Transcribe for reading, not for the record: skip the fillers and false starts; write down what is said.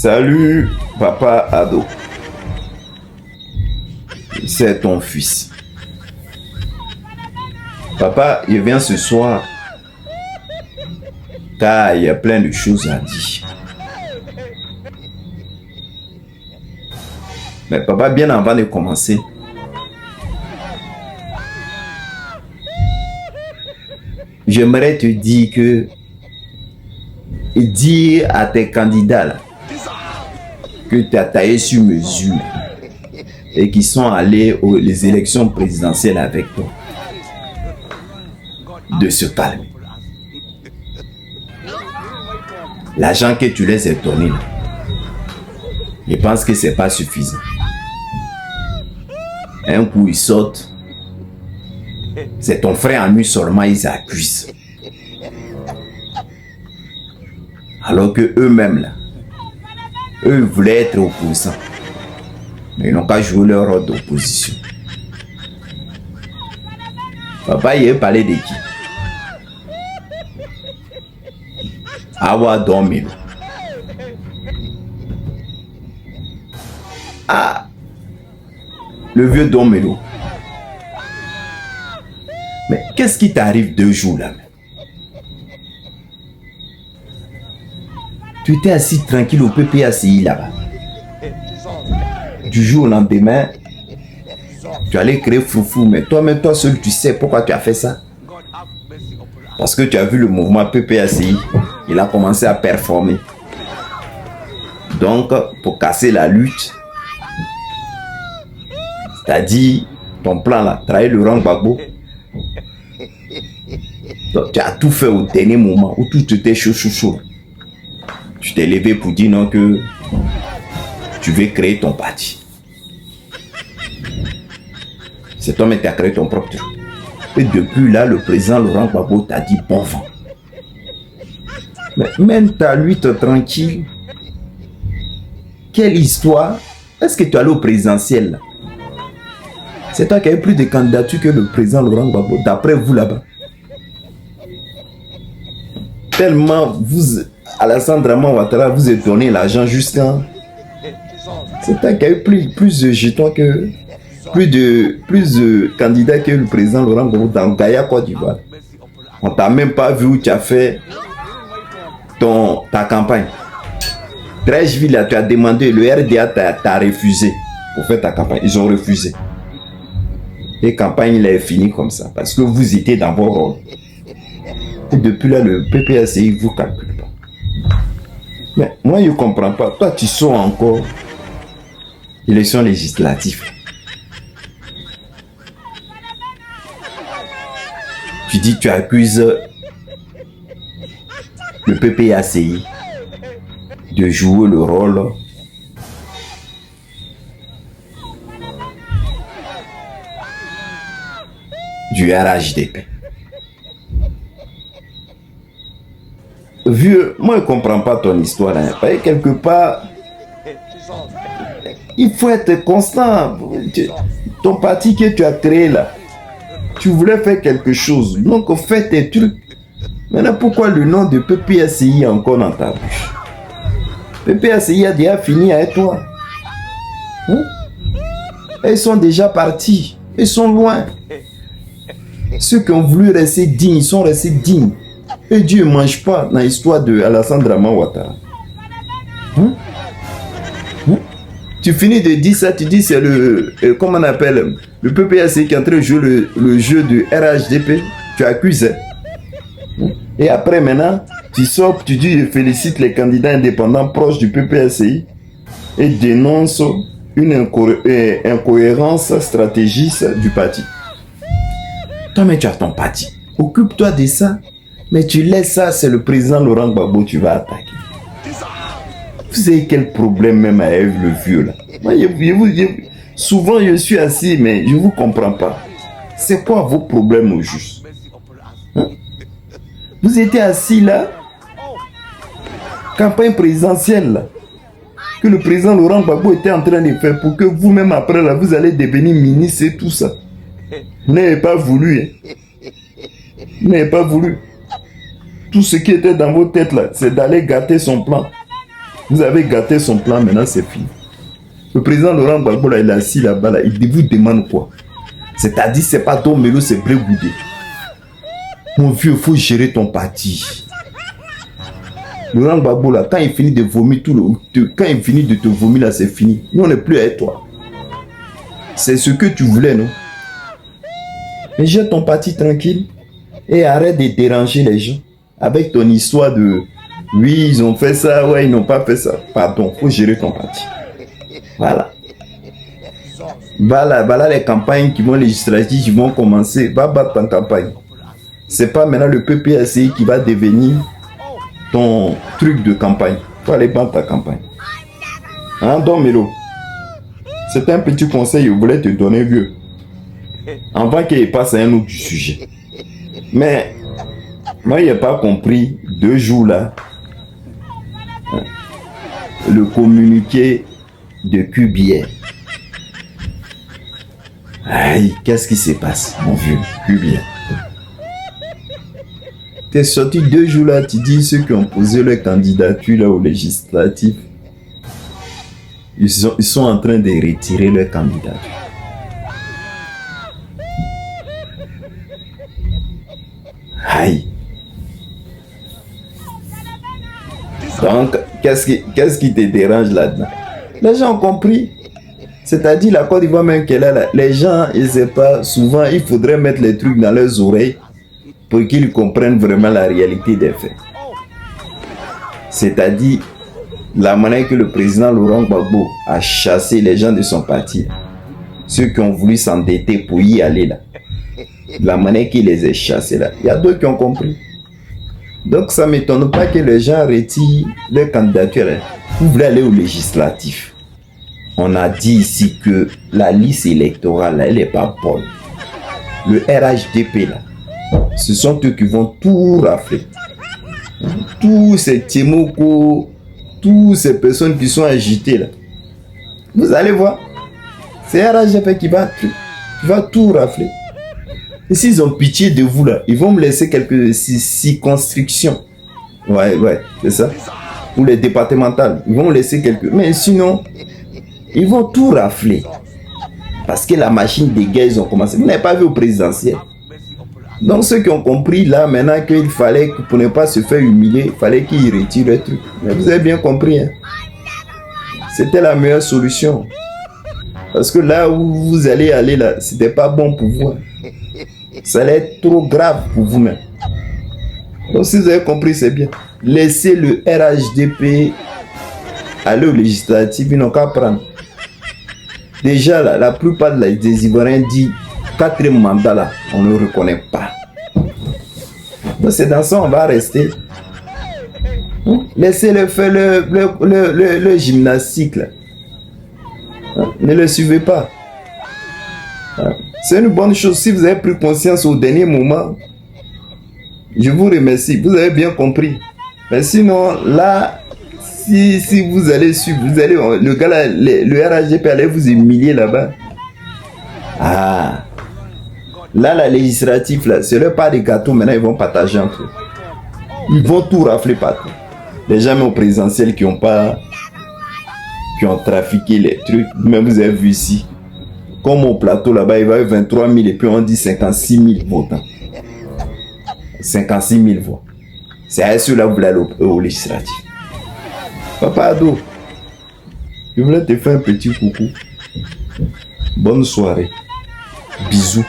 Salut, papa ado. C'est ton fils. Papa, il vient ce soir car il y a plein de choses à dire. Mais papa, bien avant de commencer, j'aimerais te dire que dire à tes candidats là, que tu as taillé sur mesure et qui sont allés aux les élections présidentielles avec toi, de se calmer. L'argent que tu les as donné là, je pense que c'est pas suffisant. Un coup ils sortent, c'est ton frère en lui seulement ils accusent. Alors que eux-mêmes là, eux voulaient être opposants, mais ils n'ont pas joué leur rôle d'opposition. Papa, il a parlé de qui? Awa Domino. Ah, le vieux Domino. Mais qu'est-ce qui t'arrive 2 jours là? Tu étais assis tranquille au PPACI là-bas. Du jour au lendemain, tu allais créer foufou, mais toi-même, toi seul, tu sais pourquoi tu as fait ça. Parce que tu as vu le mouvement PPACI, il a commencé à performer. Donc, pour casser la lutte, c'est-à-dire ton plan là, trahir le rang Gbagbo, donc, tu as tout fait au dernier moment où tout était chaud. Tu t'es levé pour dire non que tu veux créer ton parti. C'est toi-même qui as créé ton propre truc. Et depuis là, le président Laurent Gbagbo t'a dit bon vent. Mais même ta lutte tranquille, quelle histoire? Est-ce que tu es allé au présidentiel là? C'est toi qui as eu plus de candidatures que le président Laurent Gbagbo, d'après vous là-bas. Tellement vous, Alassane Draman Ouattara, vous êtes donné l'argent jusqu'à... C'est toi qui as eu plus de jetons que... Plus de candidats que le président Laurent Gbagbo dans Gaïa, Côte d'Ivoire. On t'a même pas vu où tu as fait ta campagne. Trècheville, tu as demandé, le RDA t'a refusé pour faire ta campagne. Ils ont refusé. Et campagne, il est fini comme ça. Parce que vous étiez dans vos rôles. Et depuis là, le PPACI ne vous calcule pas. Mais moi, je ne comprends pas. Toi, tu sors encore élections législatives. Tu dis, tu accuses le PPACI de jouer le rôle du RHDP. Vieux, moi je ne comprends pas ton histoire. Hein. Quelque part, il faut être constant. Ton parti que tu as créé là, tu voulais faire quelque chose. Donc fais tes trucs. Maintenant, pourquoi le nom de PPACI est encore dans ta bouche? PPACI a déjà fini avec toi. Hein? Ils sont déjà partis. Ils sont loin. Ceux qui ont voulu rester dignes, ils sont restés dignes. Et Dieu ne mange pas dans l'histoire de Alassane Draman Ouattara. Hein? Hein? Tu finis de dire ça, tu dis c'est le... comment on appelle? Le PPACI qui est en train de jouer le jeu de RHDP. Tu accuses. Hein? Et après maintenant, tu sors, tu dis je félicite les candidats indépendants proches du PPACI et dénonce une incohérence stratégique du parti. Toi, mais tu as ton parti. Occupe-toi de ça. Mais tu laisses ça, c'est le président Laurent Gbagbo, tu vas attaquer. Vous avez quel problème même à Ève le vieux là? Moi, souvent je suis assis, mais je ne vous comprends pas. C'est quoi vos problèmes au juste? Hein? Vous étiez assis là, campagne présidentielle là, que le président Laurent Gbagbo était en train de faire pour que vous-même après là, vous allez devenir ministre et tout ça. Vous n'avez pas voulu. Hein? Vous n'avez pas voulu. Tout ce qui était dans vos têtes là, c'est d'aller gâter son plan. Vous avez gâté son plan, maintenant c'est fini. Le président Laurent Gbagbo, là, il est assis là-bas, là, il vous demande quoi? C'est-à-dire, c'est pas ton mélo, c'est Blé Goudé. Mon vieux, il faut gérer ton parti. Laurent Gbagbo, là, quand il finit de vomir quand il finit de te vomir, là, c'est fini. Nous, on n'est plus avec toi. C'est ce que tu voulais, non? Mais gère ton parti tranquille et arrête de déranger les gens avec ton histoire de oui, ils ont fait ça, ouais, ils n'ont pas fait ça. Pardon, il faut gérer ton parti. Voilà. Voilà les campagnes qui vont législatives, qui vont commencer. Va battre en campagne. C'est pas maintenant le PPACI qui va devenir ton truc de campagne. Il faut aller battre ta campagne. Hein, Don Melo? C'est un petit conseil que je voulais te donner, vieux. Avant qu'il passe à un autre sujet. Mais, moi, il n'ai pas compris, 2 jours là, le communiqué de QBR. Aïe, qu'est-ce qui se passe, mon vieux QBR? T'es sorti 2 jours là, tu dis ceux qui ont posé leur candidature là au législatif, ils sont en train de retirer leur candidature. Aïe. Donc, qu'est-ce qui te dérange là-dedans? Les gens ont compris. C'est-à-dire la Côte d'Ivoire même qu'elle est là. Les gens, ils ne savent pas, souvent, il faudrait mettre les trucs dans leurs oreilles pour qu'ils comprennent vraiment la réalité des faits. C'est-à-dire la manière que le président Laurent Gbagbo a chassé les gens de son parti. Ceux qui ont voulu s'endetter pour y aller là. La manière qu'il les a chassés là. Il y a d'autres qui ont compris. Donc ça ne m'étonne pas que les gens retirent leur candidature. Vous voulez aller au législatif. On a dit ici que la liste électorale là, elle n'est pas bonne. Le RHDP là, ce sont eux qui vont tout rafler. Tous ces Timoko, toutes ces personnes qui sont agitées là. Vous allez voir. C'est RHDP qui va tout rafler. Et s'ils ont pitié de vous là, ils vont me laisser quelques circonscriptions. Ouais, c'est ça. Pour les départementales, ils vont laisser quelques. Mais sinon, ils vont tout rafler. Parce que la machine des guerres, ils ont commencé. Vous n'avez pas vu au présidentiel. Donc ceux qui ont compris là, maintenant qu'il fallait, pour ne pas se faire humilier, il fallait qu'ils retirent le truc. Mais vous avez bien compris. Hein? C'était la meilleure solution. Parce que là où vous allez aller là, c'était pas bon pour vous. Hein? Ça allait être trop grave pour vous-même. Donc si vous avez compris, c'est bien. Laissez le RHDP aller au législatif, ils n'ont qu'à prendre. Déjà là, la plupart des Ivoiriens disent 4e mandat là, on ne le reconnaît pas. Donc c'est dans ça on va rester. Laissez-le faire le gymnastique là. Ne le suivez pas. C'est une bonne chose. Si vous avez pris conscience au dernier moment, je vous remercie. Vous avez bien compris. Mais sinon, là, si vous allez suivre, le gars là, le RHDP allait vous humilier là-bas. Ah. Là, la législative, là, c'est leur part de gâteau. Maintenant, ils vont partager entre eux. Ils vont tout rafler partout. Les gens au présidentiel qui ont trafiqué les trucs. Mais vous avez vu ici. Comme au plateau là-bas, il va y avoir 23 000 et puis on dit 56 000 votants. 56 000 voix. C'est à ceux-là que vous voulez aller au législatif. Papa Ado, je voulais te faire un petit coucou. Bonne soirée. Bisous.